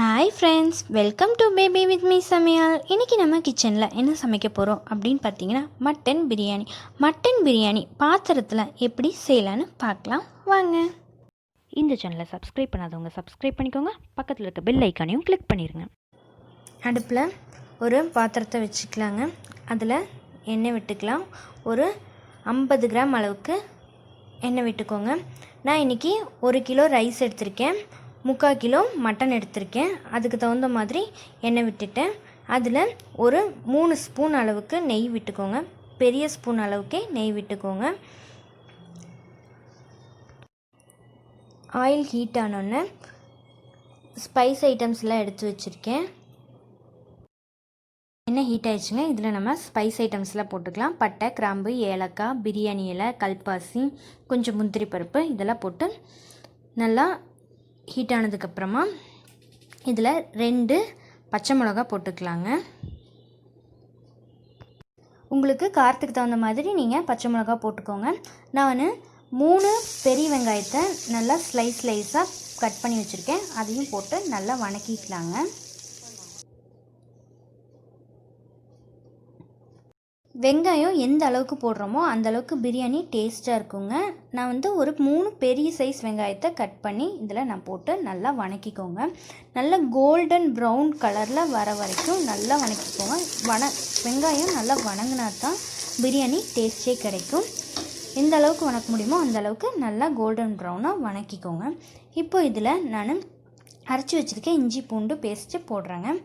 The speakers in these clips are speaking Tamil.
Hi friends, welcome to baby with me சமையல். இன்றைக்கி நம்ம கிச்சனில் என்ன சமைக்க போகிறோம் அப்படின்னு பார்த்தீங்கன்னா மட்டன் பிரியாணி. மட்டன் பிரியாணி பாத்திரத்தில் எப்படி செய்யலான்னு பார்க்கலாம் வாங்க. இந்த சேனலை சப்ஸ்கிரைப் பண்ணாதவங்க சப்ஸ்கிரைப் பண்ணிக்கோங்க. பக்கத்தில் இருக்க பெல் ஐக்கானையும் கிளிக் பண்ணிடுங்க. அடுப்பில் ஒரு பாத்திரத்தை வச்சுக்கலாங்க. அதில் எண்ணெய் விட்டுக்கலாம். ஒரு 50 கிராம் அளவுக்கு எண்ணெய் விட்டுக்கோங்க. நான் இன்றைக்கி 1 கிலோ ரைஸ் எடுத்திருக்கேன், 3/4 கிலோ மட்டன் எடுத்திருக்கேன். அதுக்கு தகுந்த மாதிரி எண்ணெய் விட்டுட்டேன். அதில் ஒரு 3 ஸ்பூன் அளவுக்கு நெய் விட்டுக்கோங்க. பெரிய ஸ்பூன் அளவுக்கே நெய் விட்டுக்கோங்க. ஆயில் ஹீட் ஆனோடனே ஸ்பைஸ் ஐட்டம்ஸ்லாம் எடுத்து வச்சுருக்கேன். எண்ணெய் ஹீட் ஆகிடுச்சுங்க. இதில் நம்ம ஸ்பைஸ் ஐட்டம்ஸ்லாம் போட்டுக்கலாம். பட்டை, கிராம்பு, ஏலக்காய், பிரியாணி இலை, கல்பாசி, கொஞ்சம் முந்திரி பருப்பு இதெல்லாம் போட்டு நல்லா ஹீட் ஆனதுக்கப்புறமா இதில் 2 பச்சை மிளகா போட்டுக்கலாங்க. உங்களுக்கு காரத்துக்கு தகுந்த மாதிரி நீங்கள் பச்சை மிளகா போட்டுக்கோங்க. நான் 3 பெரிய வெங்காயத்தை நல்லா ஸ்லைஸாக கட் பண்ணி வச்சுருக்கேன். அதையும் போட்டு நல்லா வணக்கிக்கலாங்க. வெங்காயம் எந்த அளவுக்கு போடுறோமோ அந்த அளவுக்கு பிரியாணி டேஸ்ட்டாக இருக்குங்க. நான் ஒரு 3 பெரிய சைஸ் வெங்காயத்தை கட் பண்ணி இதில் நான் போட்டு நல்லா வணக்கிக்கோங்க. நல்லா கோல்டன் ப்ரௌன் கலரில் வர வரைக்கும் நல்லா வணக்கிக்கோங்க. வெங்காயம் நல்லா வணங்கினா தான் பிரியாணி டேஸ்ட்டே கிடைக்கும். எந்த அளவுக்கு வணக்க முடியுமோ அந்த அளவுக்கு நல்லா கோல்டன் ப்ரௌனாக வணக்கிக்கோங்க. இப்போ இதில் நான் அரைச்சி வச்சுருக்கேன் இஞ்சி பூண்டு பேஸ்ட்டு போடுறேங்க.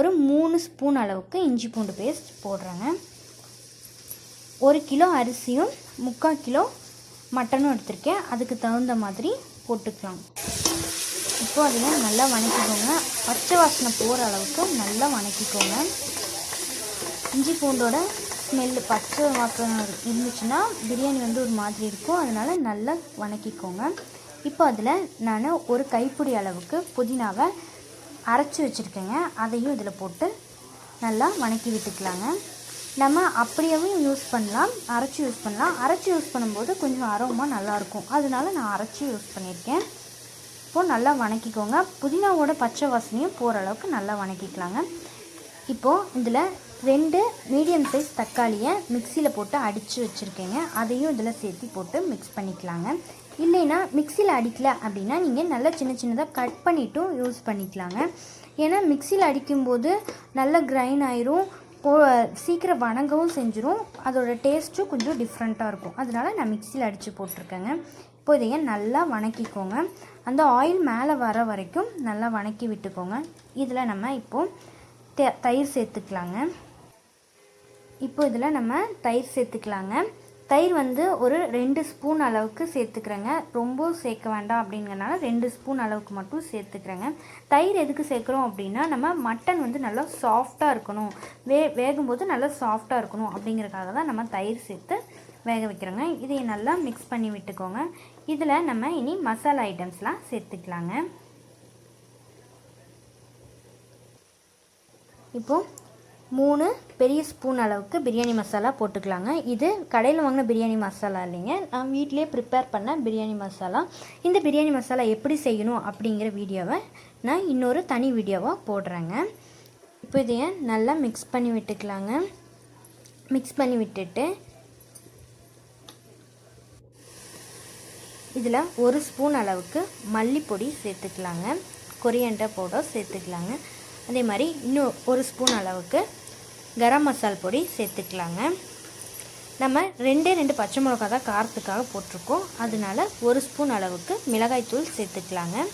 ஒரு 3 ஸ்பூன் அளவுக்கு இஞ்சி பூண்டு பேஸ்ட் போடுறேங்க. 1 கிலோ அரிசியும் 3/4 கிலோ மட்டனும் எடுத்திருக்கேன். அதுக்கு தகுந்த மாதிரி போட்டுக்கலாம். இப்போது அதில் நல்லா வணக்கிக்கோங்க. பச்சை வாசனை போகிற அளவுக்கு நல்லா வணக்கிக்கோங்க. இஞ்சி பூண்டோட ஸ்மெல்லு பச்சை வாசனை இருந்துச்சுன்னா பிரியாணி ஒரு மாதிரி இருக்கும். அதனால் நல்லா வணக்கிக்கோங்க. இப்போ அதில் நான் ஒரு கைப்பிடி அளவுக்கு புதினாவை அரைச்சி வச்சுருக்கேங்க. அதையும் இதில் போட்டு நல்லா வணக்கி விட்டுக்கலாங்க. நம்ம அப்படியேவும் யூஸ் பண்ணலாம், அரைச்சி யூஸ் பண்ணலாம். அரைச்சி யூஸ் பண்ணும்போது கொஞ்சம் அரோமா நல்லாயிருக்கும், அதனால நான் அரைச்சி யூஸ் பண்ணியிருக்கேன். இப்போது நல்லா வணக்கிக்கோங்க. புதினாவோட பச்சை வாசனையும் போகிற அளவுக்கு நல்லா வணக்கிக்கலாங்க. இப்போது இதில் 2 மீடியம் சைஸ் தக்காளியை மிக்சியில் போட்டு அடித்து வச்சுருக்கேங்க. அதையும் இதில் சேர்த்து போட்டு மிக்ஸ் பண்ணிக்கலாங்க. இல்லைன்னா மிக்சியில் அடிக்கலை அப்படின்னா நீங்கள் நல்லா சின்னதாக கட் பண்ணிவிட்டும் யூஸ் பண்ணிக்கலாங்க. ஏன்னா மிக்சியில் அடிக்கும்போது நல்லா கிரைண்ட் ஆயிரும், சீக்கிரம் வணங்கவும் செஞ்சிடும். அதோடய டேஸ்ட்டும் கொஞ்சம் டிஃப்ரெண்ட்டாக இருக்கும். அதனால் நான் மிக்சியில் அடித்து போட்டிருக்கேங்க. இப்போ இதையே நல்லா வணக்கிக்கோங்க. அந்த ஆயில் மேலே வர வரைக்கும் நல்லா வணக்கி விட்டுக்கோங்க. இதில் நம்ம இப்போது தயிர் சேர்த்துக்கலாங்க. இப்போ இதில் நம்ம தயிர் சேர்த்துக்கலாங்க. தயிர் ஒரு 2 ஸ்பூன் அளவுக்கு சேர்த்துக்கிறேங்க. ரொம்ப சேர்க்க வேண்டாம் அப்படிங்கிறனால 2 ஸ்பூன் அளவுக்கு மட்டும் சேர்த்துக்கிறேங்க. தயிர் எதுக்கு சேர்க்குறோம் அப்படின்னா நம்ம மட்டன் நல்லா சாஃப்டாக இருக்கணும், வேகும்போது நல்லா சாஃப்டாக இருக்கணும் அப்படிங்கிறதுக்காக தான் நம்ம தயிர் சேர்த்து வேக வைக்கிறோங்க. இதை நல்லா மிக்ஸ் பண்ணி விட்டுக்கோங்க. இதில் நம்ம இனி மசாலா ஐட்டம்ஸ்லாம் சேர்த்துக்கலாங்க. இப்போது 3 பெரிய ஸ்பூன் அளவுக்கு பிரியாணி மசாலா போட்டுக்கலாங்க. இது கடையில் வாங்கின பிரியாணி மசாலா இல்லைங்க, நான் வீட்டிலே ப்ரிப்பேர் பண்ண பிரியாணி மசாலா. இந்த பிரியாணி மசாலா எப்படி செய்யணும் அப்படிங்கிற வீடியோவை நான் இன்னொரு தனி வீடியோவாக போடுறேங்க. இப்போ இதையை நல்லா மிக்ஸ் பண்ணி விட்டுக்கலாங்க. மிக்ஸ் பண்ணி விட்டுட்டு இதில் 1 ஸ்பூன் அளவுக்கு மல்லிப்பொடி சேர்த்துக்கலாங்க. கொரியாண்டர் பவுடர் சேர்த்துக்கலாங்க. அதே மாதிரி இன்னும் 1 ஸ்பூன் அளவுக்கு கரம் மசால் பொடி சேர்த்துக்கலாங்க. நம்ம 2 பச்சை மிளகா தான் காரத்துக்காக போட்டிருக்கோம், அதனால 1 ஸ்பூன் அளவுக்கு மிளகாய்த்தூள் சேர்த்துக்கலாங்க.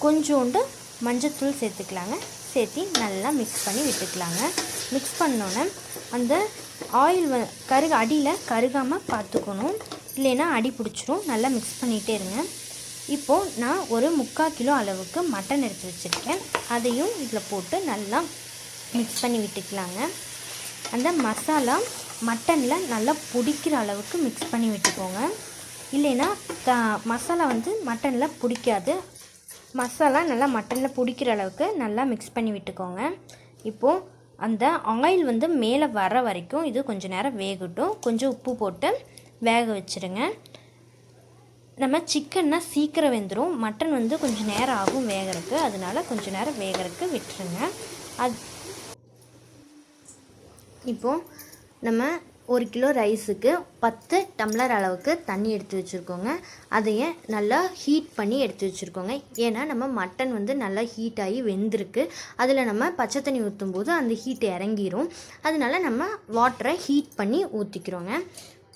கொஞ்சோண்டு மஞ்சத்தூள் சேர்த்துக்கலாங்க. சேர்த்து நல்லா மிக்ஸ் பண்ணி விட்டுக்கலாங்க. மிக்ஸ் பண்ணோன்னே அந்த ஆயில் அடியில் கருகாமல் பார்த்துக்கணும், இல்லைன்னா அடி பிடிச்சிரும். நல்லா மிக்ஸ் பண்ணிகிட்டே இருங்க. இப்போது நான் ஒரு 3/4 கிலோ அளவுக்கு மட்டன் எடுத்து வச்சுருக்கேன். அதையும் இதில் போட்டு நல்லா மிக்ஸ் பண்ணி விட்டுக்கலாங்க. அந்த மசாலா மட்டனில் நல்லா பிடிக்கிற அளவுக்கு மிக்ஸ் பண்ணி விட்டுக்கோங்க. இல்லைன்னா மசாலா மட்டனில் பிடிக்காது. மசாலா நல்லா மட்டனில் பிடிக்கிற அளவுக்கு நல்லா மிக்ஸ் பண்ணி விட்டுக்கோங்க. இப்போது அந்த ஆயில் மேலே வர வரைக்கும் இது கொஞ்சம் நேரம் வேகட்டும். கொஞ்சம் உப்பு போட்டு வேக வச்சுருங்க. நம்ம சிக்கன்னா சீக்கிரம் வெந்துடும், மட்டன் வந்து கொஞ்சம் நேரம் ஆகும் வேகிறதுக்கு, அதனால கொஞ்சம் நேரம் வேகிறதுக்கு விட்டுருங்க. இப்போது நம்ம 1 கிலோ ரைஸுக்கு 10 டம்ளர் அளவுக்கு தண்ணி எடுத்து வச்சுருக்கோங்க. அதையே நல்லா ஹீட் பண்ணி எடுத்து வச்சுருக்கோங்க. ஏன்னா நம்ம மட்டன் வந்து நல்லா ஹீட் ஆகி வெந்திருக்கு. அதில் நம்ம பச்சை தண்ணி ஊற்றும் போது அந்த ஹீட் இறங்கிரும். அதனால நம்ம வாட்டரை ஹீட் பண்ணி ஊற்றிக்கிறோங்க.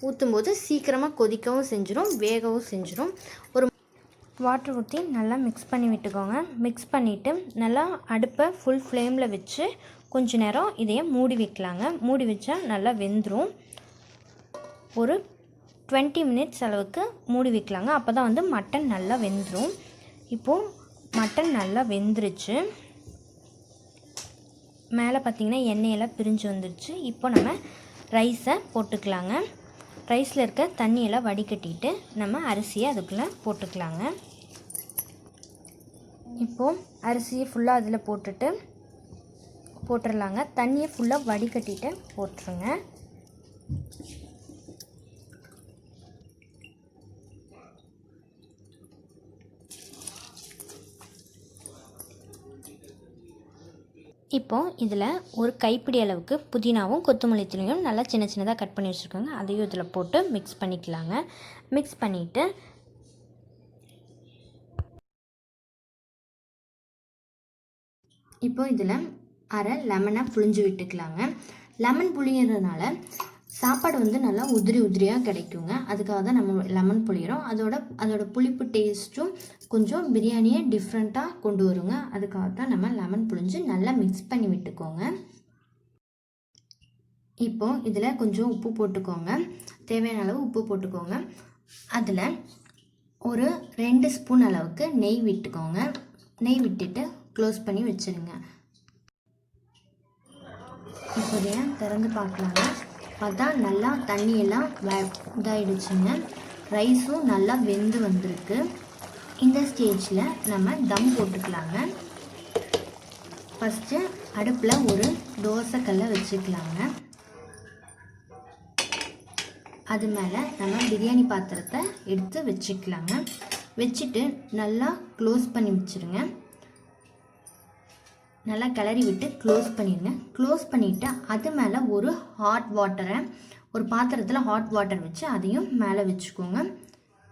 ஊற்றும்போது சீக்கிரமாக கொதிக்கவும் செஞ்சிடும், வேகவும் செஞ்சிடும். ஒரு வாட்டர் ஊற்றி நல்லா மிக்ஸ் பண்ணி விட்டுக்கோங்க. மிக்ஸ் பண்ணிவிட்டு நல்லா அடுப்பை ஃபுல் ஃப்ளேமில் வச்சு கொஞ்ச நேரம் இதையே மூடி வைக்கலாங்க. மூடி வச்சா நல்லா வெந்துடும். ஒரு 20 மினிட்ஸ் அளவுக்கு மூடி வைக்கலாங்க. அப்போ தான் வந்து மட்டன் நல்லா வெந்துடும். இப்போது மட்டன் நல்லா வெந்துருச்சு. மேலே பார்த்திங்கன்னா எண்ணெயெல்லாம் பிரிஞ்சு வந்துருச்சு. இப்போ நம்ம ரைஸை போட்டுக்கலாங்க. ரைஸில் இருக்க தண்ணியெல்லாம் வடிகட்டிட்டு நம்ம அரிசியை அதுக்குள்ளே போட்டுக்கலாங்க. இப்போது அரிசியை ஃபுல்லாக அதில் போட்டுடலாங்க. தண்ணியை ஃபுல்லாக வடிகட்டிட்டு போட்டுருங்க. இப்போது இதில் ஒரு கைப்பிடி அளவுக்கு புதினாவும் கொத்தமல்லி தழையும் நல்லா சின்ன சின்னதாக கட் பண்ணி வச்சுருக்கோங்க. அதையும் இதில் போட்டு மிக்ஸ் பண்ணிக்கலாங்க. மிக்ஸ் பண்ணிவிட்டு இப்போ இதில் அரை லெமனை புழிஞ்சு விட்டுக்கலாங்க. லெமன் புழியறதுனால சாப்பாடு வந்து நல்லா உதிரி உதிரியாக கிடைக்குங்க. அதுக்காக தான் நம்ம லெமன் புழிகிறோம். அதோட புளிப்பு டேஸ்ட்டும் கொஞ்சம் பிரியாணியை டிஃப்ரெண்ட்டாக கொண்டு வருங்க. அதுக்காக தான் நம்ம லெமன் புழிஞ்சு நல்லா மிக்ஸ் பண்ணி விட்டுக்கோங்க. இப்போது இதில் கொஞ்சம் உப்பு போட்டுக்கோங்க. தேவையான அளவு உப்பு போட்டுக்கோங்க. அதில் ஒரு 2 ஸ்பூன் அளவுக்கு நெய் விட்டுக்கோங்க. நெய் விட்டுட்டு க்ளோஸ் பண்ணி வச்சுருங்க. இப்போதைய திறந்து பார்க்கலாங்க. பார்த்தா நல்லா தண்ணியெல்லாம் இதாகிடுச்சுங்க. ரைஸும் நல்லா வெந்து வந்திருக்கு. இந்த ஸ்டேஜில் நம்ம தம் போட்டுக்கலாங்க. ஃபஸ்ட்டு அடுப்பில் ஒரு தோசைக்கல்லை வச்சுக்கலாங்க. அது மேலே நம்ம பிரியாணி பாத்திரத்தை எடுத்து வச்சுக்கலாங்க. வச்சுட்டு நல்லா க்ளோஸ் பண்ணி வச்சுருங்க. நல்லா கிளறி விட்டு க்ளோஸ் பண்ணிடுங்க. க்ளோஸ் பண்ணிவிட்டு அது மேலே ஒரு பாத்திரத்தில் ஹாட் வாட்டர் வச்சு அதையும் மேலே வச்சுக்கோங்க.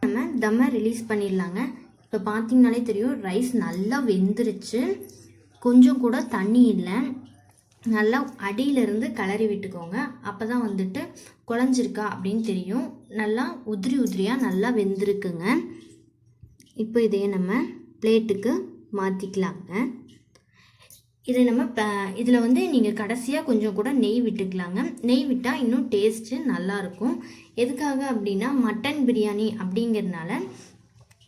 நம்ம தம்மை ரிலீஸ் பண்ணிடலாங்க. இப்போ பார்த்திங்கனாலே தெரியும் ரைஸ் நல்லா வெந்துருச்சு. கொஞ்சம் கூட தண்ணி இல்லை. நல்லா அடியிலிருந்து கிளறி விட்டுக்கோங்க. அப்போ தான் வந்துட்டு குழஞ்சிருக்கா அப்படின்னு தெரியும். நல்லா உதிரி உதிரியாக நல்லா வெந்திருக்குங்க. இப்போ இதையே நம்ம பிளேட்டுக்கு மாற்றிக்கலாங்க. இதை நம்ம இதில் வந்து நீங்கள் கடைசியாக கொஞ்சம் கூட நெய் விட்டுக்கலாங்க. நெய் விட்டால் இன்னும் டேஸ்ட்டு நல்லாயிருக்கும். எதுக்காக அப்படின்னா மட்டன் பிரியாணி அப்படிங்கிறதுனால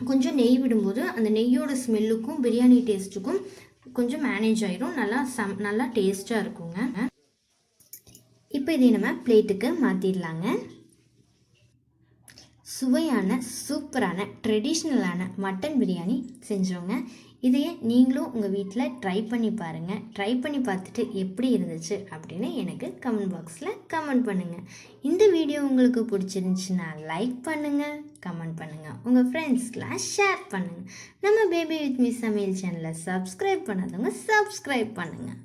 கொஞ்சம் நெய் விடும்போது அந்த நெய்யோட ஸ்மெல்லுக்கும் பிரியாணி டேஸ்ட்டுக்கும் கொஞ்சம் மேனேஜ் ஆகிடும். நல்லா டேஸ்ட்டாக இருக்குங்க. இப்போ இதை நம்ம பிளேட்டுக்கு மாற்றிடலாங்க. சுவையான சூப்பரான ட்ரெடிஷ்னலான மட்டன் பிரியாணி செஞ்சோங்க. இதையே நீங்களும் உங்கள் வீட்டில் ட்ரை பண்ணி பாருங்கள். ட்ரை பண்ணி பார்த்துட்டு எப்படி இருந்துச்சு அப்படின்னு எனக்கு கமெண்ட் பாக்ஸில் கமெண்ட் பண்ணுங்கள். இந்த வீடியோ உங்களுக்கு பிடிச்சிருந்துச்சுன்னா லைக் பண்ணுங்கள், கமெண்ட் பண்ணுங்கள், உங்கள் ஃப்ரெண்ட்ஸ்க்கெலாம் ஷேர் பண்ணுங்கள். நம்ம பேபி வித் மீ சமையல் சேனலை சப்ஸ்கிரைப் பண்ணாதவங்க சப்ஸ்கிரைப் பண்ணுங்கள்.